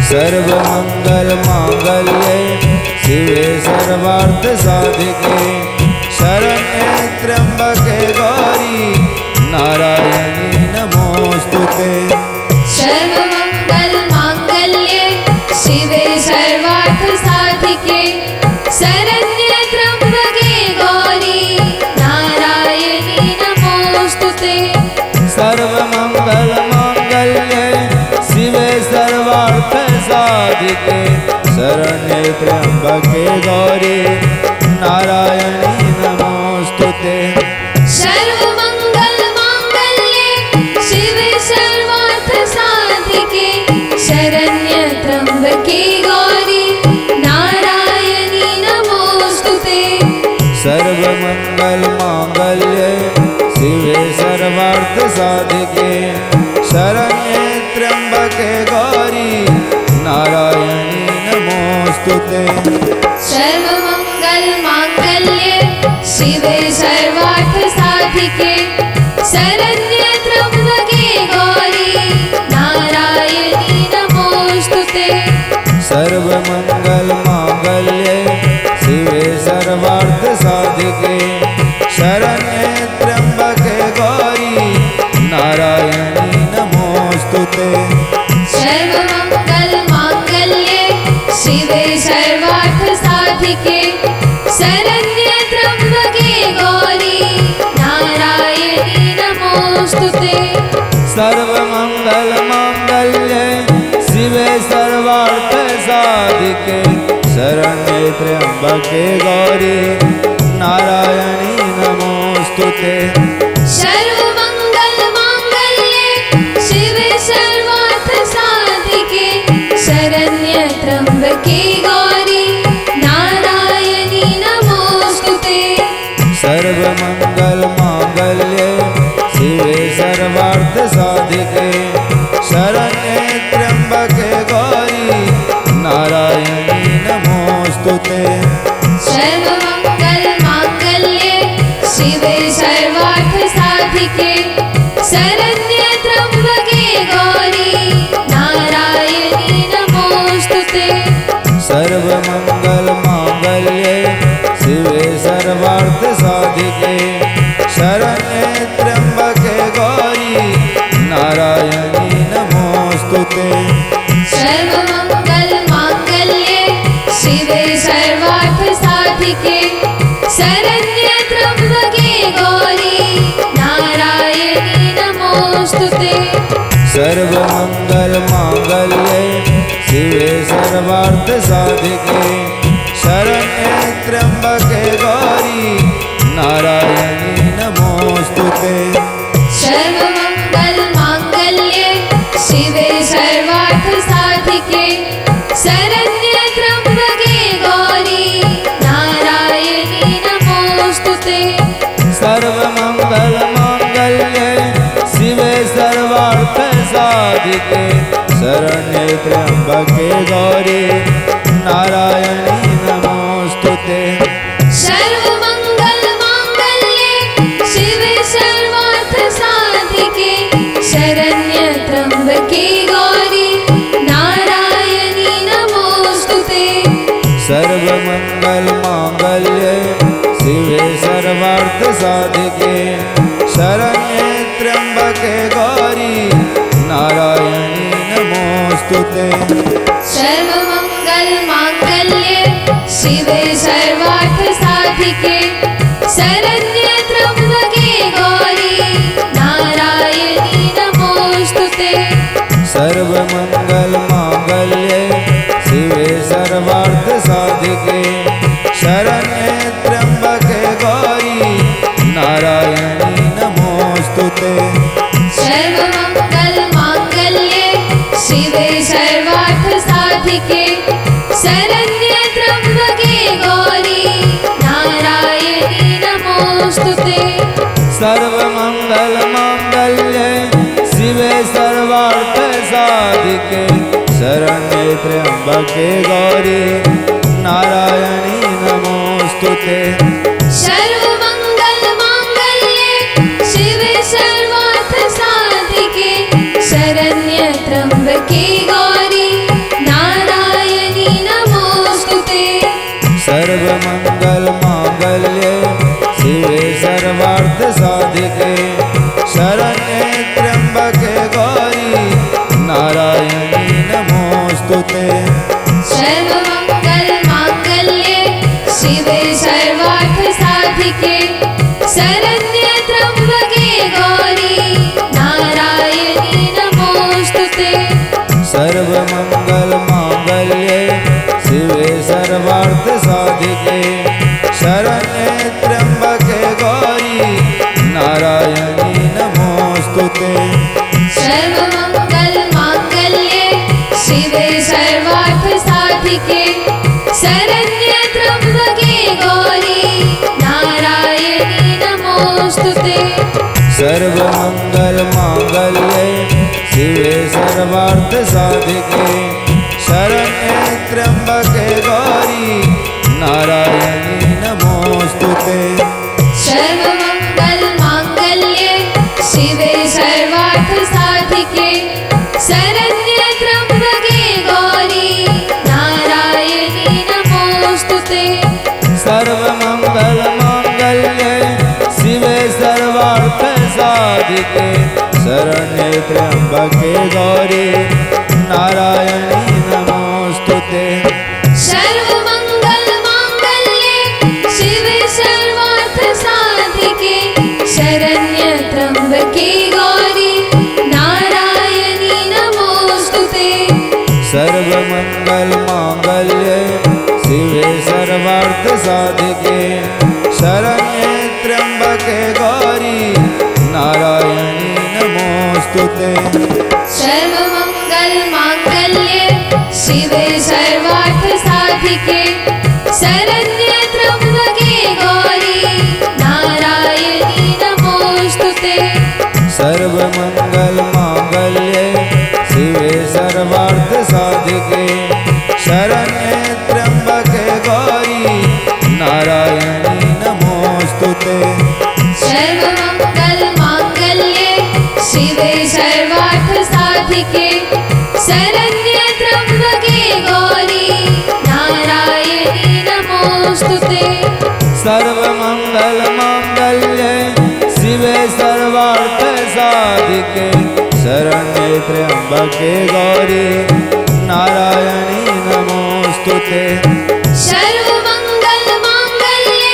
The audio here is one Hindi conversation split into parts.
सर्वमंगल मांगल्ये शिवे सर्वार्थ साधिके शरण्ये त्र्यंबके गौरी नारायणी नमोस्तुते। सर्वमंगल मांगल्ये शिवे सर्वार्थ साधिके शरण्ये त्र्यंबके गौरी नारायणी नमोस्तुते। सर्वमंगल मांगल्ये शिवे सर्वार्थ साधिके शरण्ये त्र्यंबके गौरी नारायणी नमोस्तुते। सर्वमंगल मांगल्ये शिवे सर्वार्थ साधिके शरण्ये त्र्यंबके गौरी नारायणी नमोस्तुते। सर्वमंगल मांगल्ये शिवे सर्वार्थ साधिके शरण्ये त्र्यंबके गौरी नारायणी नमोस्तुते। सर्वमंगल मांगल्ये शिवे सर्वार्थ साधिके शरण्ये त्र्यंबके गौरी नारायणी नमोस्तुते। सर्वमंगल मांगल्ये शिवे सर्वार्थ साधिके शरण्ये त्र्यंबके गौरी नारायणी नमोस्तुते। सर्वमंगल मांगल्ये शिवे सर्वार्थ साधिके शरण्ये त्र्यंबके गौरी नारायणी नमोस्तुते। सर्वमंगल मांगल्ये शिवे सर्वार्थ साधिके शरण्ये त्र्यंबके गौरी नारायणी नमोस्तुते। सर्वमंगल मांगल्ये शिवे सर्वार्थ साधिके शरण्ये त्र्यंबके गौरी नारायणी नमोस्तुते। सर्वमंगल मांगल्ये शिवे सर्वार्थ साधिके शरण्ये त्र्यंबके गौरी नारायणी नमोस्तुते। सर्वमंगल मांगल्ये शिवे सर्वार्थ साधिके शरण्ये त्र्यंबके गौरी नारायणी नमोस्तुते। सर्वमंगल मांगल्ये शिवे सर्वार्थ साधिके शरण्ये त्र्यंबके गौरी नारायणी नमोस्तुते। सर्वमंगल मांगल्ये शिवे सर्वार्थ साधिके शरण्ये त्र्यंबके गौरी नारायणी नमोस्तुते। सर्वमंगल मांगल्ये शिवे सर्वार्थ साधिके शरण्ये त्र्यंबके गौरी नारायणी नमोस्तुते। सर्वमंगल मांगल्ये शिवे सर्वार्थ साधिके शरण्ये त्र्यंबके गौरी नारायणी नमोस्तुते। सर्वमंगल मांगल्ये शिवे सर्वार्थ साधिके शरण्ये त्र्यंबके गौरी नारायणी नमोस्तुते। सर्वमंगल मांगल्ये शिवे सर्वार्थ साधिके शरण्ये त्र्यंबके गौरी नारायणी नमोस्तुते। सर्वमंगल मांगल्ये शिवे सर्वार्थ साधिके शरण्ये त्र्यंबके गौरी नारायणी नमोस्तुते। सर्वमंगल मांगल्ये शिवे सर्वार्थ साधिके शरण्ये त्र्यंबके गौरी नारायणी नमोस्तुते। सर्वमंगल मांगल्ये शिवे सर्वार्थ साधिके शरण्ये त्र्यंबके गौरी नारायणी नमोस्तुते। सर्वमंगल मांगल्ये शिवे सर्वार्थ साधिके शरण्ये त्र्यंबके गौरी नारायणी नमोस्तुते। सर्वमंगल मांगल्ये शिवे सर्वार्थ साधिके शरण्ये त्र्यंबके गौरी नारायणी नमोस्तुते। सर्वमंगल मांगल्ये शिवे सर्वार्थ साधिके शरण्ये त्र्यंबके गौरी नारायणी साधिके शरण्ये त्र्यंबके गौरी नारायणी नमोस्तुते। सर्वमंगल मांगल्ये शिवे सर्वार्थ साधिके शरण्ये त्र्यंबके गौरी नारायणी नमोस्तुते। सर्वमंगल मांगल्ये शिवे सर्वार्थ साधिके शरण्ये त्र्यंबके गौरी नारायणी नमोस्तुते। सर्वमंगल मांगल्ये शिवे सर्वार्थ साधिके शरण्ये त्र्यंबके गौरी नारायणी नमोस्तुते। सर्वमंगल मांगल्ये शिवे सर्वार्थ साधिके शरण्ये त्र्यंबके गौरी नारायणी नमोस्तुते। सर्वमंगल मांगल्ये शिवे सर्वार्थ साधिके शरण्ये त्र्यंबके गौरी नारायणी नमोस्तुते। सर्वमंगल मांगल्ये शिवे सर्वार्थ साधिके शरण्ये त्र्यंबके गौरी नारायणी नमोस्तुते। सर्वमंगल मांगल्ये शिवे सर्वार्थ साधिके शरण्ये त्र्यंबके गौरी नारायणी नमोस्तुते। सर्वमंगल मांगल्ये शिवे सर्वार्थ साधिके शरण्ये त्र्यंबके गौरी नारायणी नमोस्तुते। सर्वमंगल मांगल्ये शिवे सर्वार्थ साधिके शरण्ये त्र्यंबके गौरी नारायणी नमोस्तुते। सर्वमंगल मांगल्ये शिवे सर्वार्थ साधिके शरण्ये त्र्यंबके गौरी नारायणी नमोस्तुते। सर्वमंगल मांगल्ये शिवे सर्वार्थ साधिके शरण्ये त्र्यंबके गौरी नारायणी नमोस्तुते। सर्वमंगल मांगल्ये शिवे सर्वार्थ साधिके शरण्ये त्र्यंबके गौरी नारायणी नमोस्तुते। सर्वमंगल मांगल्ये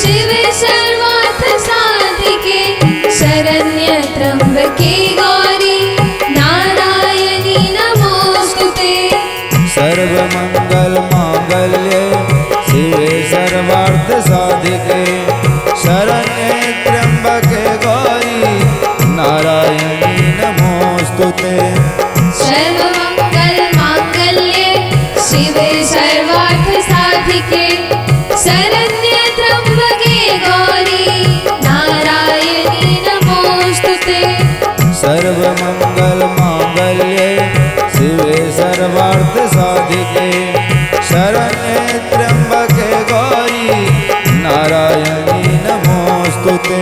शिवे सर्वार्थ साधिके शरण्ये त्र्यंबके गौरी नारायणी नमोस्तुते। सर्वमंगल मांगल्ये शिवे सर्वार्थ साधिके शरण्ये त्र्यंबके गौरी नारायणी नमोस्तुते। सर्वमंगल मांगल्ये शिवे सर्वार्थ साधिके शरण्ये त्र्यंबके गौरी नारायणी नमोस्तुते। सर्वमंगल मांगल्ये शिवे सर्वार्थ साधिके शरण्ये त्र्यंबके गौरी नारायणी नमोस्तुते।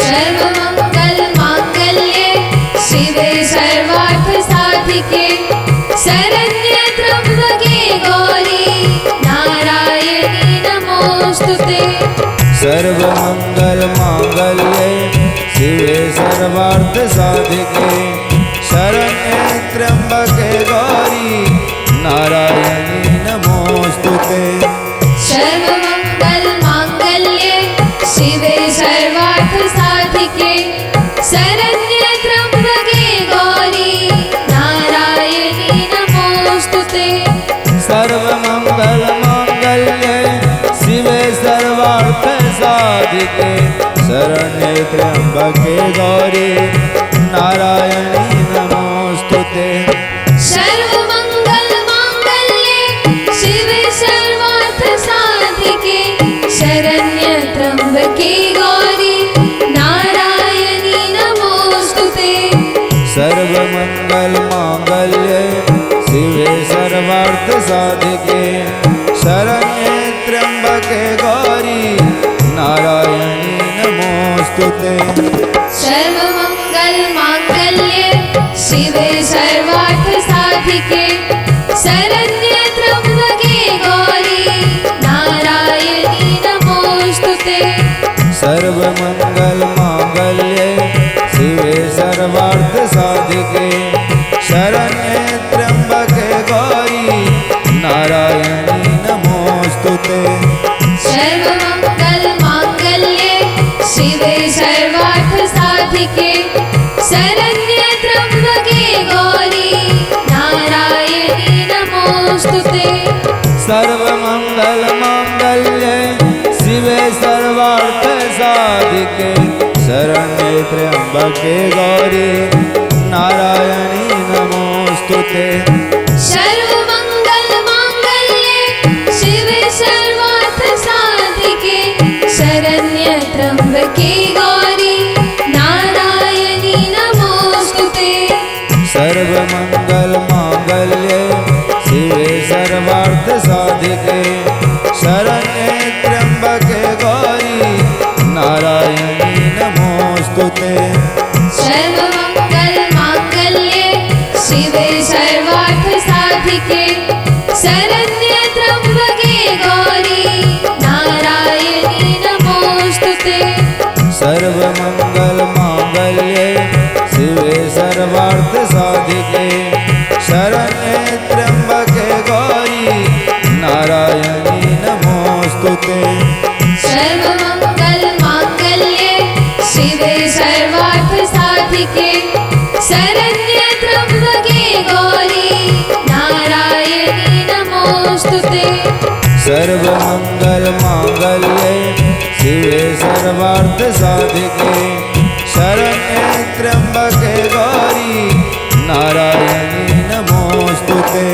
सर्वमंगल मांगल्ये शिवे सर्वार्थ साधिके शरण्ये त्र्यंबके गौरी नारायणी नमोस्तुते। सर्वमंगल मांगल्ये शिवे सर्वार्थ साधिके शरण्ये त्र्यंबके गौरी नारायणी नमोस्तुते। सर्वमंगल मांगल्ये शिवे सर्वार्थ साधिके शरण्ये त्र्यंबके गौरी नारायणी नमोस्तुते। सर्वमंगल मांगल्ये शिवे सर्वार्थ साधिके शरण्ये त्र्यंबके गौरी नारायणी नमोस्तुते। सर्वमंगल मांगल्ये शिवे सर्वार्थ साधिके शरण्ये त्र्यंबके गौरी नारायणी नमोस्तुते। सर्वमंगल मांगल्ये शिवे सर्वार्थ साधिके शरण्ये त्र्यंबके गौरी नारायणी नमोस्तुते। सर्वमंगल मांगल्ये शिवे सर्वार्थ साधिके शरण्ये त्र्यंबके गौरी नारायणी नमोस्तुते। सर्वमंगल मांगल्ये साधिके शरण्ये त्र्यंबके गौरी नारायणी नमोस्तुते। सर्वमंगल मांगल्ये शिवे सर्वार्थ साधिके शरण्ये त्र्यंबके गौरी नारायणी नमोस्तुते। सर्वमंगल मांगल्ये शिवे सर्वार्थ साधिके शरण्ये त्र्यंबके गौरी नारायणी नमोस्तुते। सर्वमंगल मांगल्ये शिवे सर्वार्थ साधिके शरण्ये त्र्यंबके गौरी नारायणी नमोस्तुते। सर्वमंगल मांगल्ये शिवे सर्वार्थ साधिके शरण्ये त्र्यंबके गौरी नारायणी नमोस्तुते। सर्वमंगल मांगल्ये शिवे सर्वार्थ साधिके शरण्ये त्र्यंबके गौरी नारायणी नमोस्तुते। सर्वमंगल मांगल्ये शिवे सर्वार्थ साधिके शरण्ये त्र्यंबके गौरी नारायणी नमोस्तुते। सर्वमंगल मांगल्ये शिवे सर्वार्थ साधिके शरण्ये त्र्यंबके गौरी नारायणी नमोस्तुते।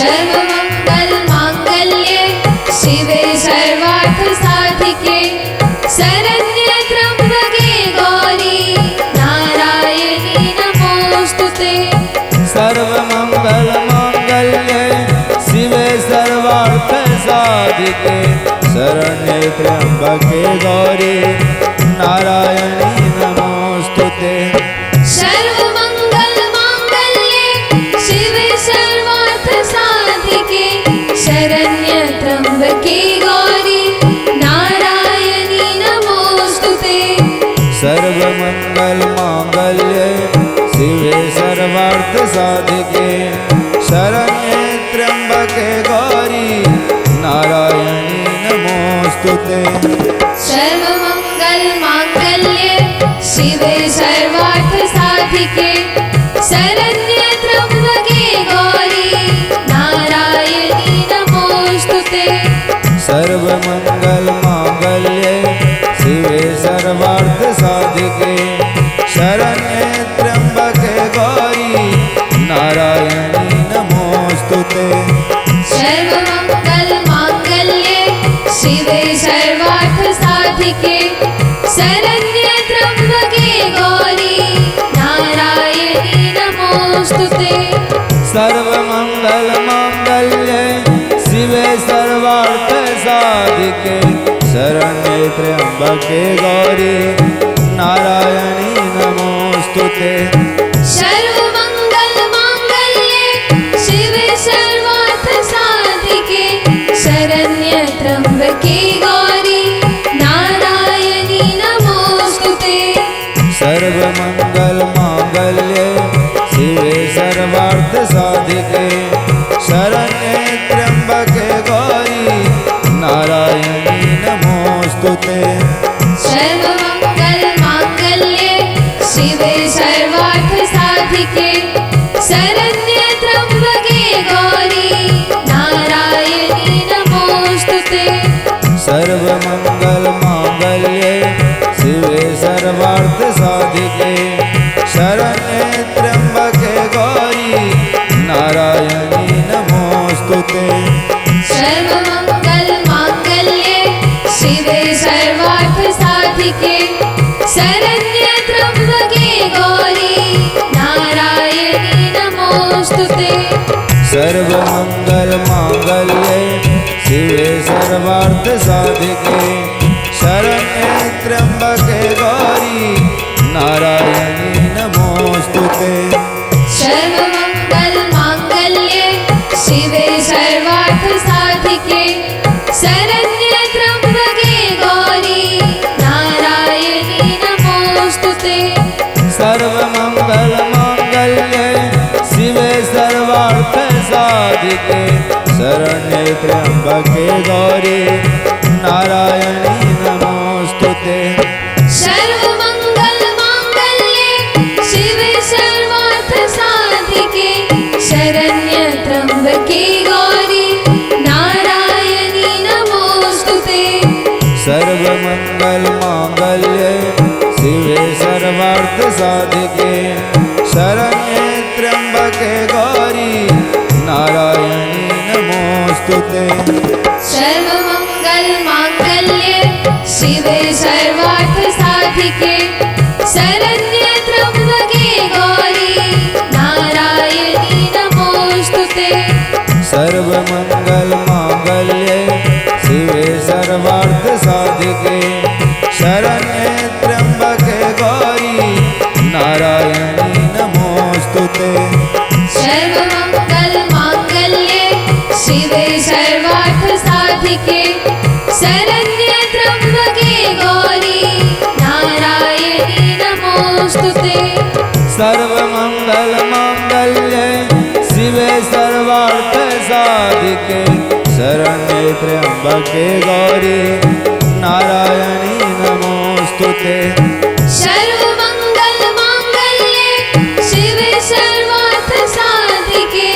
सर्वमंगल मांगल्ये शिवे सर्वार्थ साधिके शरण्ये त्र्यंबके गौरी नारायणी नमोस्तुते। सर्वमंगल मांगल्ये शिवे सर्वार्थ साधिके शरण्ये त्र्यंबके गौरी नारायणी नमोस्तुते। सर्वमंगल मांगल्ये शिवे सर्वार्थ साधिके शरण्ये त्र्यंबके गौरी नारायणी नमोस्तुते। सर्वमंगल मांगल्ये शिवे सर्वार्थ साधिके शरण्ये त्र्यंबके गौरी नारायणी नमोस्तुते। सर्वमंगल मांगल्ये शिवे सर्वार्थ साधिके शरण्ये त्र्यंबके गौरी नारायणी नमोस्तुते। सर्वमंगल मांगल्ये शिवे सर्वार्थ साधिके शरण्ये त्र्यंबके गौरी नारायणी नमोस्तुते। सर्वमंगल मांगल्ये शिवे सर्वार्थ साधिके शरण्ये त्र्यंबके गौरी नारायणी नमोस्तुते। सर्वमंगल मांगल्ये शिवे सर्वार्थ साधिके शरण्ये त्र्यंबके गौरी नारायणी नमोस्तुते। सर्वमंगल मांगल्ये शिवे सर्वार्थ साधिके शरण्ये त्र्यंबके गौरी नारायणी नमोस्तुते। सर्वमंगल मांगल्ये शिवे सर्वार्थ साधिके शरण्ये त्र्यंबके गौरी नारायणी नमोस्तुते। सर्वमंगल मांगल्ये शिवे सर्वार्थ साधिके शरण्ये त्र्यंबके गौरी नारायणी नमोस्तुते। सर्वमंगल मांगल्ये शिवे सर्वार्थ साधिके शरण्ये त्र्यंबके गौरी नारायणी नमोस्तुते। सर्वमंगल मांगल्ये शिवे सर्वार्थ साधिके शरण्ये त्र्यंबके गौरी नारायणी नमोस्तुते। सर्वमंगल मांगल्ये शिवे सर्वार्थ साधिके शरण्ये त्र्यंबके गौरी नारायणी नमोस्तुते। सर्वमंगल मांगल्ये शिवे सर्वार्थ साधिके शरण्ये त्र्यंबके गौरी नारायणी नमोस्तुते। सर्वमंगल मांगल्ये शिवे सर्वार्थ साधिके शरण्ये त्र्यंबके गौरी नारायणी नमोस्तुते। सर्वमंगल त्र्यंबके गौरी नारायणी नमोस्तुते। सर्वमंगल मांगल्ये शिवे सर्वार्थ साधिके शरण्ये त्र्यंबके गौरी नारायणी नमोस्तुते। सर्वमंगल मांगल्ये शिवे सर्वार्थ साधिके शरण्ये त्र्यंबके गौरी नारायणी नमोस्तुते। सर्वमंगल मांगल्ये शिवे सर्वार्थ साधिके शरण्ये त्र्यंबके गौरी नारायणी नमोस्तुते। सर्वमंगल मांगल्ये शिवे सर्वार्थ साधिके शरण्ये त्र्यंबके गौरी नारायणी नमोस्तुते। सर्वमंगल मांगल्ये शिवे सर्वार्थ साधिके शरण्ये त्र्यंबके गौरी नारायणी नमोस्तुते। सर्वमंगल मांगल्ये शिवे सर्वार्थ साधिके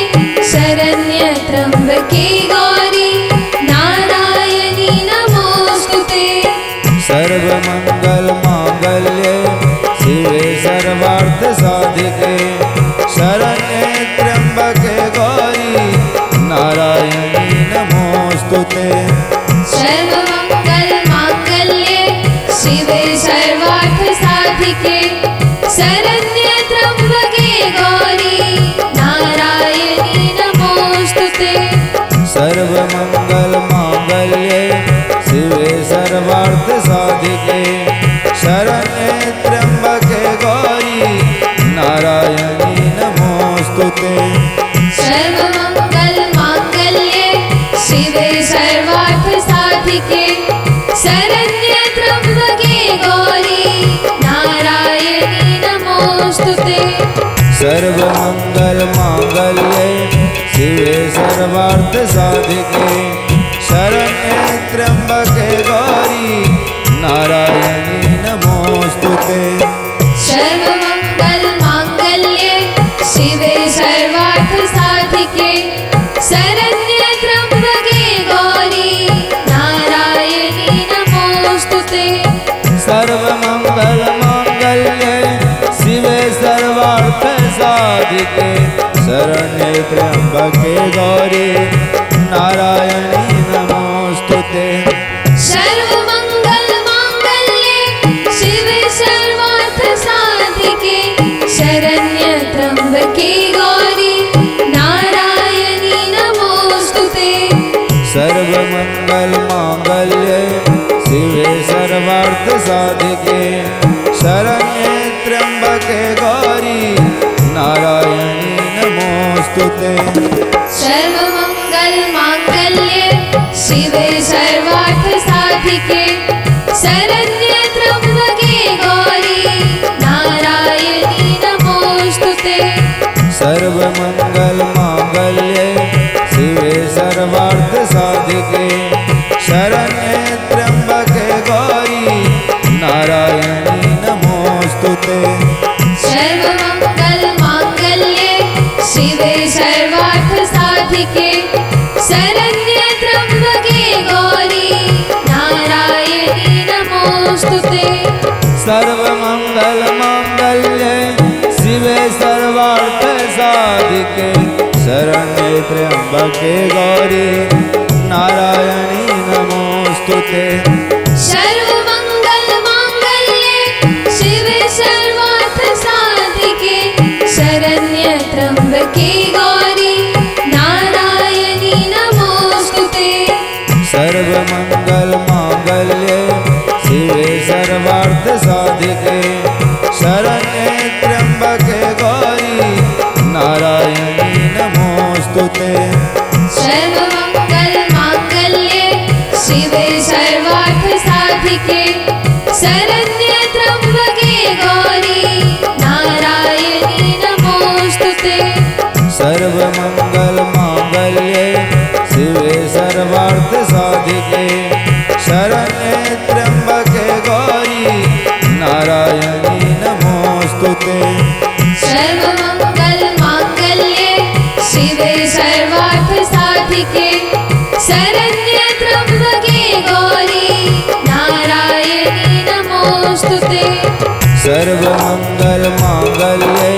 शरण्ये त्र्यंबके गौरी नारायणी नमोस्तुते। सर्वमंगल मांगल्ये शिवे सर्वार्थ साधिके शरण्ये त्र्यंबके गौरी नारायणी नमोस्तुते। सर्वमंगल मांगल्ये शिवे सर्वार्थ साधिके शरण्ये त्र्यंबके गौरी नारायणी नमोस्तुते। सर्वमंगल मांगल्ये शिवे सर्वार्थ साधिके शरण्ये त्र्यंबके गौरी नारायणी नमोस्तुते। सर्वमंगल मांगल्ये शिवे सर्वार्थ साधिके शरण्ये त्र्यंबके गौरी नारायणी नमोस्तुते। सर्वमंगल मांगल्ये शिवे सर्वार्थ साधिके शरण्ये त्र्यंबके गौरी नारायणी नमोस्तुते। सर्वमंगल मांगल्ये शिवे सर्वार्थ साधिके शरण्ये त्र्यंबके गौरी नारायणी नमोस्तुते। सर्वमंगल मांगल्ये शिवे सर्वार्थ साधिके शरण्ये त्र्यंबके गौरी नारायणी नमोस्तुते। सर्वमंगल मांगल्ये शिवे सर्वार्थ साधिके शरण्ये त्र्यंबके गौरी नारायणी नमोस्तुते। सर्वमंगल मांगल्ये शिवे सर्वार्थ साधिके शरण्ये त्र्यंबके गौरी नारायणी नमोस्तुते। सर्वमंगल मांगल्ये शिवे सर्वार्थ साधिके शरण्ये त्र्यंबके गौरी नारायणी नमोस्तुते। सर्वमंगल मांगल्ये शिवे सर्वार्थ साधिके शरण्ये त्र्यंबके गौरी नारायणी नमोस्तुते। सर्वमंगल मांगल्ये शिवे सर्वार्थ साधिके शरण्ये त्र्यंबके गौरी नारायणी नमोस्तुते। सर्वमंगल मांगल्ये शिवे सर्वार्थ साधिके शरण्ये त्र्यंबके गौरी नारायणी नमोस्तुते। सर्वमंगल मांगल्ये शिवे सर्वार्थ साधिके शरण्ये त्र्यंबके गौरी नारायणी नमोस्तुते। सर्वमंगल मांगल्ये शिवे सर्वार्थ साधिके शरण्ये त्र्यंबके गौरी नारायणी नमोस्तुते। सर्वमंगल मांगल्ये शिवे सर्वार्थ साधिके शरण्ये त्र्यंबके गौरी नारायणी नमोस्तुते। सर्वमंगल मांगल्ये शिवे सर्वार्थ साधिके शरण्ये त्र्यंबके गौरी नारायणी नमोस्तुते। सर्वमंगल मांगल्ये शिवे सर्वार्थ साधिके शरण्ये त्र्यंबके गौरी नारायणी नमोस्तुते। सर्वमंगल मांगल्ये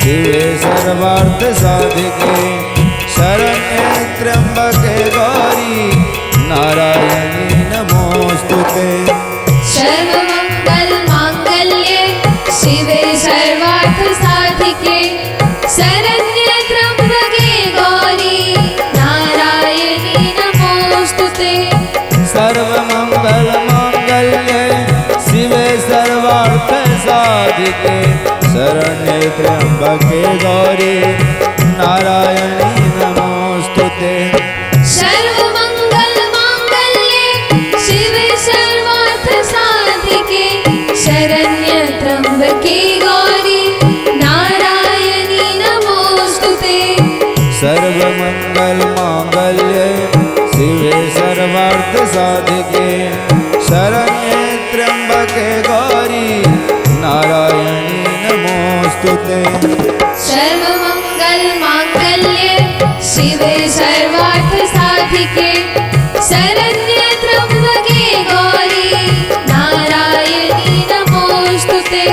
शिवे सर्वार्थ साधिके शरण्ये त्र्यंबके गौरी नारायणी नमोस्तुते। सर्वमंगल मांगल्ये शिवे सर्वार्थ साधिके शरण्ये त्र्यंबके गौरी नारायणी नमोस्तुते। सर्वमंगल मांगल्ये शिवे सर्वार्थ साधिके शरण्ये त्र्यंबके गौरी नारायणी नमोस्तुते। सर्वमंगल मांगल्ये शिवे सर्वार्थ साधिके शरण्ये त्र्यंबके गौरी नारायणी नमोस्तुते। सर्वमंगल मांगल्ये शिवे सर्वार्थ साधिके शरण्ये त्र्यंबके गौरी नारायणी नमोस्तुते। सर्वमंगल मांगल्ये शिवे सर्वार्थ साधिके शरण्ये त्र्यंबके गौरी नारायणी नमोस्तुते।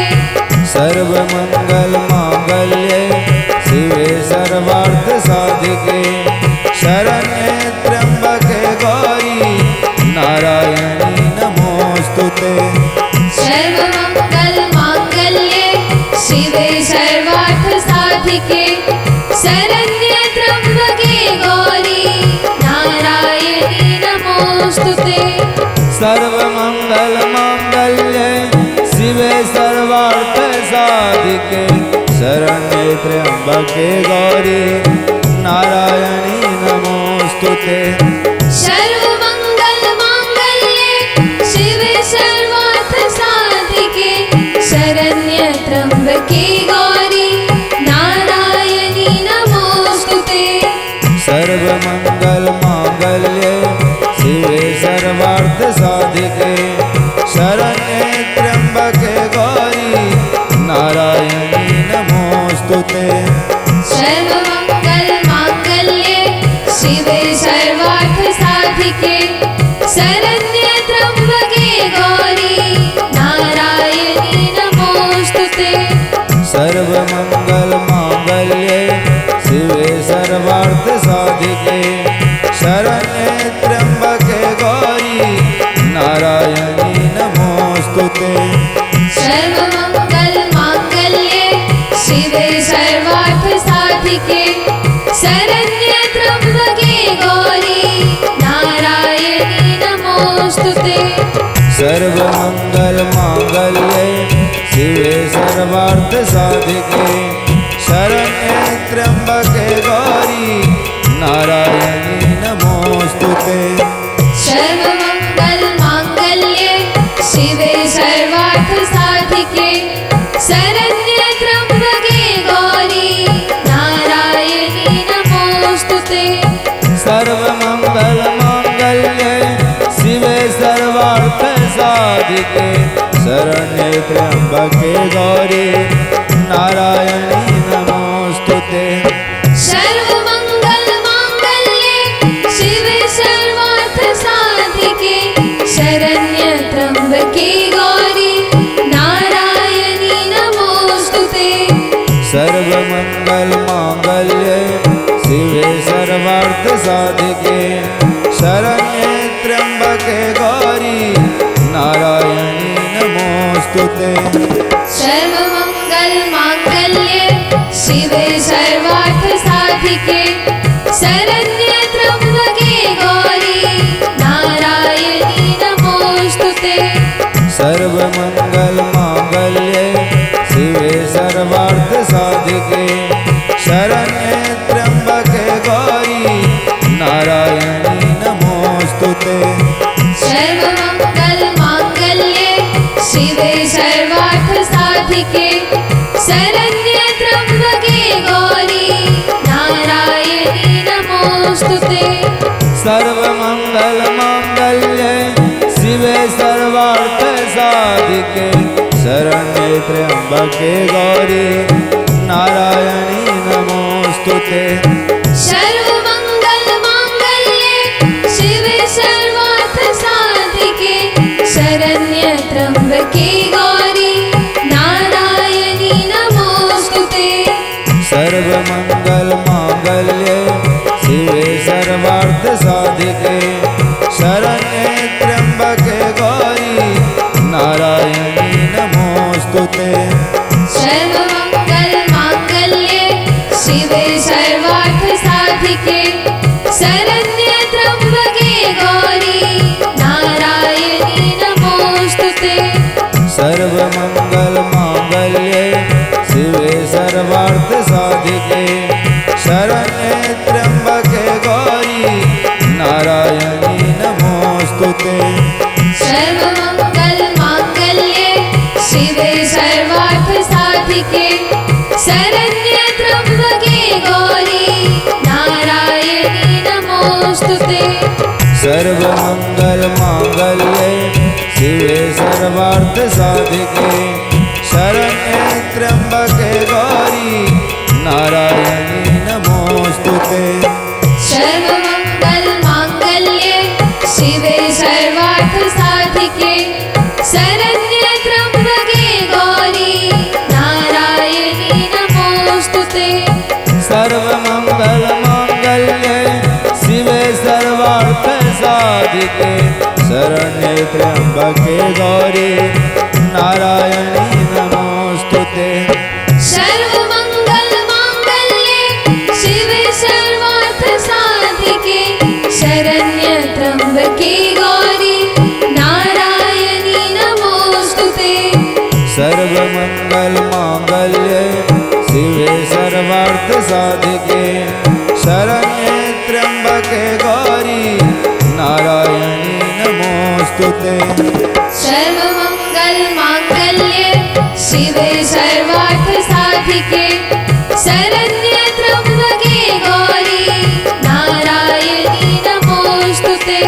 सर्वमंगल मांगल्ये शिवे सर्वार्थ साधिके शरण्ये त्र्यंबके गौरी नारायणी नमोस्तुते। सर्वमंगल मांगल्ये शिवे सर्वार्थ साधिके शरण्ये त्र्यंबके गौरी नारायणी नमोस्तुते। सर्वमंगल मांगल्ये शिवे सर्वार्थ साधिके शरण्ये त्र्यंबके गौरी नारायणी नमोस्तुते। सर्वमंगल मांगल्ये शिवे सर्वार्थ साधिके शरण्ये त्र्यंबके गौरी नारायणी नमोस्तुते। सर्वमंगल मांगल्ये शिवे सर्वार्थ साधिके शरण्ये त्र्यंबके गौरी नारायणी नमोस्तुते। सर्वमंगल मांगल्ये शिवे सर्वार्थ साधिके शरण्ये त्र्यंबके गौरी नारायणी नमोस्तुते। सर्वमंगल मांगल्ये शिवे सर्वार्थ साधिके शरण्ये त्र्यंबके गौरी नारायणी नमोस्तुते। सर्वमंगल मांगल्ये शिवे सर्वार्थ साधिके शरण्ये त्र्यंबके गौरी नारायणी नमोस्तुते। सर्वमंगल मांगल्ये शिवे सर्वार्थ साधिके शरण्ये त्र्यंबके गौरी नारायणी नमोस्तुते। सर्वमंगल मांगल्ये शिवे सर्वार्थ साधिके शरण्ये त्र्यंबके गौरी नारायणी नमोस्तुते। सर्वमंगल मांगल्ये शिवे सर्वार्थ साधिके शरण्ये त्र्यंबके गौरी नारायणी नमोस्तुते। सर्वमंगल मांगल्ये शिवे सर्वार्थ साधिके शरण्ये त्र्यंबके गौरी नारायणी नमोस्तुते। सर्वमंगल मांगल्ये शिवे सर्वार्थ साधिके शरण्ये त्र्यंबके गौरी नारायणी नमोस्तुते। सर्वमंगल मांगल्ये शिवे सर्वार्थ साधिके शरण्ये त्र्यंबके गौरी नारायणी नमोस्तुते। सर्वमंगल मांगल्ये शिवे सर्वार्थ साधिके शरण्ये त्र्यंबके गौरी नारायणी नमोस्तुते। सर्वमंगल मांगल्ये शिवे सर्वार्थ साधिके शरण्ये त्र्यंबके गौरी नारायणी नमोस्तुते। सर्वमंगल मांगल्ये शिवे सर्वार्थ साधिके शरण्ये त्र्यंबके गौरी नारायणी नमोस्तुते। सर्वमंगल त्र्यम्बके गौरी नारायणी नमोस्तुते। सर्वमंगल मांगल्ये शिवे सर्वार्थ साधिके शरण्ये त्र्यंबके गौरी नारायणी नमोस्तुते। सर्वमंगल मांगल्ये शिवे सर्वार्थ साधिके शरण्ये त्र्यंबके गौरी नारायणी नमोस्तुते। सर्वमंगल मांगल्ये शिवे सर्वार्थ साधिके शरण्ये त्र्यंबके गौरी नारायणी नमोस्तुते। सर्वमंगल मांगल्ये शिवे सर्वार्थ साधिके शरण्ये त्र्यंबके गौरी नारायणी नमोस्तुते। सर्वमंगल मांगल्ये शिवे सर्वार्थ साधिके शरण्ये त्र्यंबके गौरी नारायणी नमोस्तुते। सर्वमंगल मांगल्ये शिवे सर्वार्थ साधिके शरण्ये त्र्यंबके गौरी नारायणी नमोस्तुते। सर्वमंगल मांगल्ये शिवे सर्वार्थ साधिके शरण्ये त्र्यंबके गौरी नारायणी नमोस्तुते। सर्वमंगल मांगल्ये शिवे सर्वार्थ साधिके शरण्ये त्र्यंबके गौरी नारायणी नमोस्तुते। सर्वमंगल मांगल्ये शिवे सर्वार्थ साधिके शरण्ये त्र्यंबके गौरी नारायणी नमोस्तुते। सर्वमंगल मांगल्ये शिवे सर्वार्थ साधिके शरण्ये त्र्यंबके गौरी नारायणी नमोस्तुते।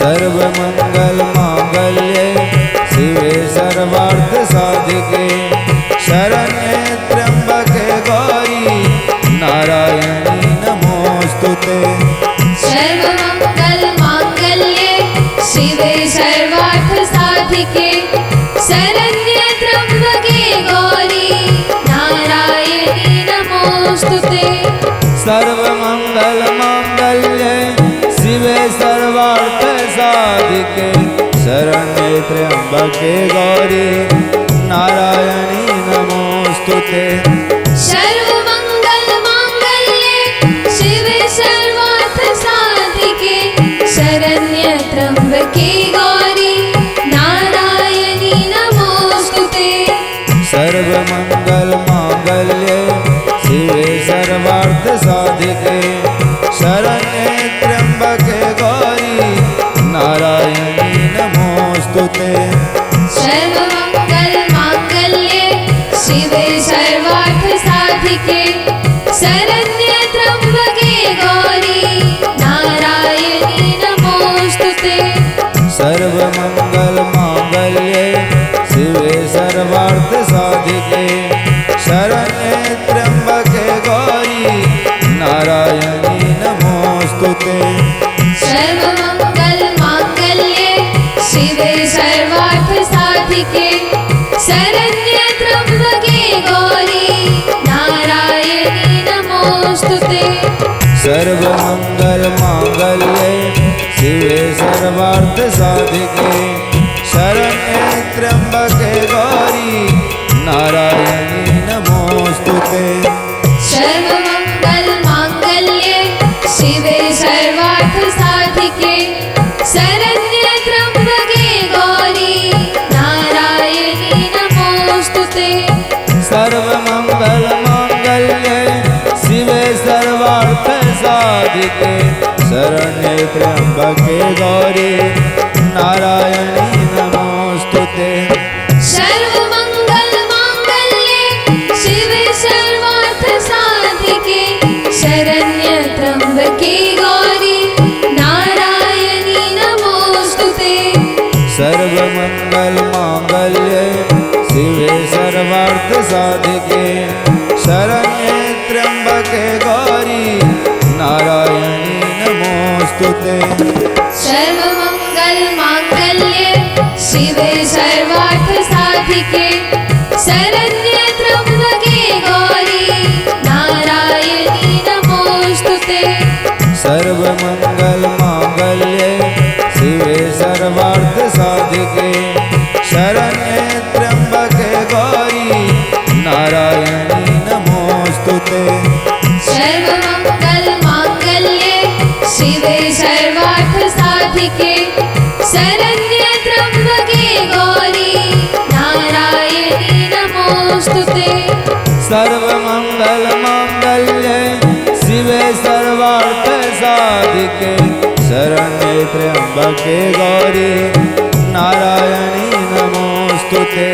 सर्वमंगल मांगल्ये शिवे सर्वार्थ साधिके शरण्ये त्र्यंबके गौरी नारायणी नमोस्तुते। सर्वमंगल मांगल्ये शिवे सर्वार्थ साधिके शरण्ये त्र्यंबके गौरी नारायणी नमोस्तुते। सर्वमंगल मांगल्ये शिवे सर्वार्थ साधिके शरण्ये त्र्यंबके गौरी नारायणी नमोस्तुते। सर्वमंगल मांगल्ये शिवे सर्वार्थ साधिके शरण्ये त्र्यंबके गौरी नारायणी नमोस्तुते। सर्वमंगल मांगल्ये शिवे सर्वार्थ साधिके शरण्ये त्र्यंबके गौरी नारायणी नमोस्तुते। सर्वमंगल मांगल्ये शिवे सर्वार्थ साधिके शरण्ये त्र्यंबके गौरी नारायणी नमोस्तुते। सर्वमंगल मांगल्ये शिवे सर्वार्थ साधिके शरण्ये त्र्यंबके गौरी नारायणी नमोस्तुते। सर्वमंगल मांगल्ये शिवे सर्वार्थ साधिके शरण्ये त्र्यंबके गौरी नारायणी नमोस्तुते। सर्वमंगल मांगल्ये शिवे सर्वार्थ साधिके शरण्ये त्र्यंबके गौरी नारायणी नमोस्तुते। सर्वमंगल मांगल्ये शिवे सर्वार्थ साधिके शरण्ये त्र्यंबके गौरी नारायणी नमोस्तुते। सर्वमंगल मांगल्ये शिवे सर्वार्थ साधिके शरण्ये त्र्यंबके गौरी नारायणी नमोस्तुते। सर्वमंगल मांगल्ये शिवे सर्वार्थ साधिके शरण्ये त्र्यंबके गौरी नारायणी नमोस्तुते। सर्वमंगल मांगल्ये शिवे सर्वार्थ साधिके शरण्ये त्र्यंबके गौरी नारायणी नमोस्तुते। सर्वमंगल मांगल्ये शिवे सर्वार्थ साधिके शरण्ये त्र्यंबके गौरी नारायणी नमोस्तुते। सर्वमंगल मांगल्ये शिवे सर्वार्थ साधिके शरण्ये त्र्यंबके गौरी नारायणी नमोस्तुते। सर्वमंगल मांगल्ये शिवे सर्वार्थ साधिके शरण्ये त्र्यंबके गौरी नारायणी नमोस्तुते। सर्वमंगल मांगल्ये शिवे सर्वार्थ साधिके शरण्ये त्र्यंबके गौरी नारायणी नमोस्तुते।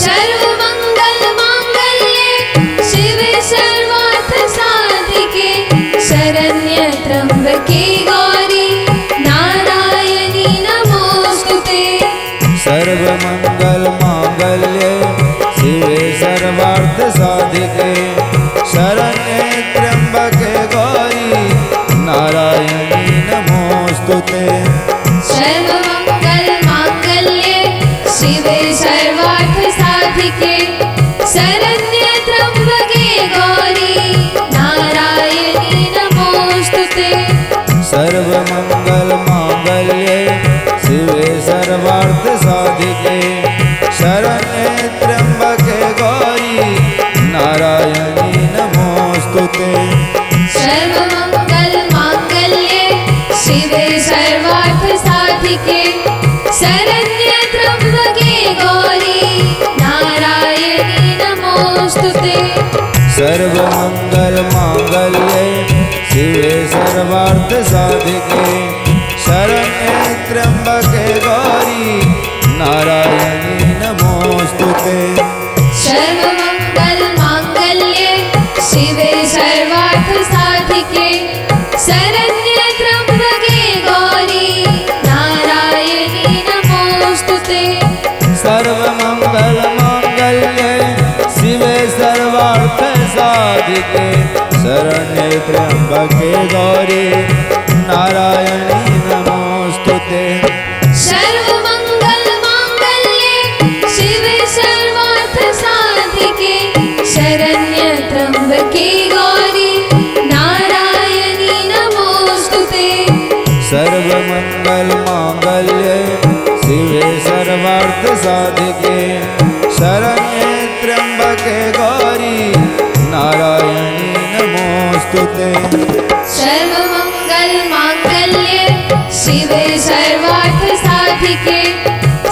सर्वमंगल मांगल्ये शिवे सर्वार्थ साधिके शरण्ये त्र्यंबके गौरी नारायणी नमोस्तुते। सर्वमंगल मांगल्ये शिवे सर्वार्थ साधिके शरण्ये त्र्यंबके गौरी नारायणी नमोस्तुते। सर्वमंगल मांगल्ये शिवे सर्वार्थ साधिके शरण्ये त्र्यंबके गौरी नारायणी नमोस्तुते। सर्वमंगल मांगल्ये शिवे सर्वार्थ साधिके शरण्ये त्र्यंबके गौरी नारायणी नमोस्तुते। सर्वमंगल मांगल्ये शिवे सर्वार्थ साधिके शरण्ये त्र्यंबके गौरी नारायणी नमोस्तुते। सर्वमंगल मांगल्ये शिवे सर्वार्थ साधिके शरण्ये त्र्यंबके गौरी नारायणी नमोस्तुते। सर्वमंगल मांगल्ये शिवे सर्वार्थ साधिके शरण्ये त्र्यंबके गौरी नारायणी नमोस्तुते। सर्वमंगल मांगल्ये शिवे सर्वार्थ साधिके शरण्ये त्र्यंबके गौरी नारायणी नमोस्तुते। सर्वमंगल मांगल्ये शिवे सर्वार्थ साधिके शरण्ये त्र्यंबके गौरी नारायणी नमोस्तुते। सर्वमंगल मांगल्ये शिवे सर्वार्थ साधिके शरण्ये त्र्यंबके गौरी नारायणी नमोस्तुते। सर्वमंगल मांगल्ये शिवे सर्वार्थ साधिके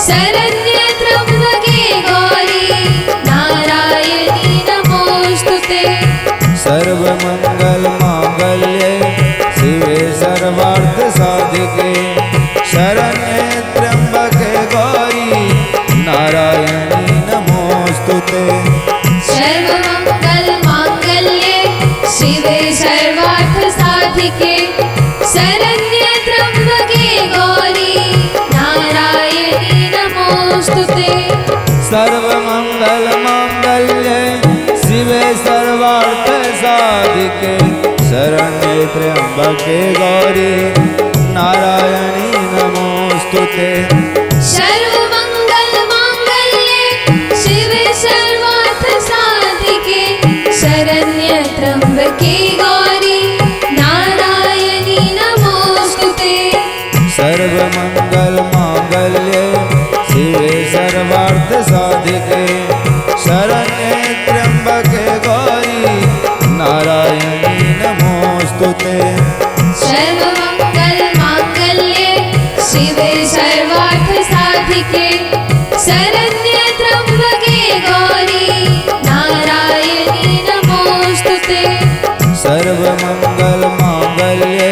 शरण्ये त्र्यंबके गौरी नारायणी नमोस्तुते। सर्वमंगल मांगल्ये शिवे सर्वार्थ साधिके शरण्ये त्र्यंबके गौरी नारायणी नमोस्तुते। सर्वमंगल मांगल्ये शिवे सर्वार्थ साधिके शरण्ये त्र्यंबके गौरी नारायणी नमोस्तुते। सर्वमंगल मांगल्ये शिवे सर्वार्थ साधिके शरण्ये त्र्यंबके गौरी नारायणी नमोस्तुते। सर्वमंगल मांगल्ये शिवे सर्वार्थ साधिके शरण्ये त्र्यंबके गौरी नारायणी नमोस्तुते। सर्वमंगल मांगल्ये शिवे सर्वार्थ साधिके शरण्ये त्र्यंबके गौरी नारायणी नमोस्तुते। सर्वमंगल मांगल्ये शिवे सर्वार्थ साधिके शरण्ये त्र्यंबके गौरी नारायणी नमोस्तुते। सर्वमंगल मांगल्ये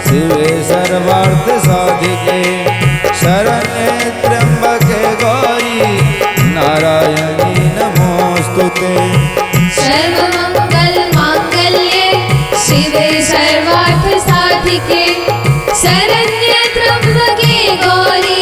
शिवे सर्वार्थ साधिके शरण्ये त्र्यंबके गौरी नारायणी नमोस्तुते। सर्वमंगल मांगल्ये शिवे सर्वार्थ साधिके शरण्ये त्र्यंबके गौरी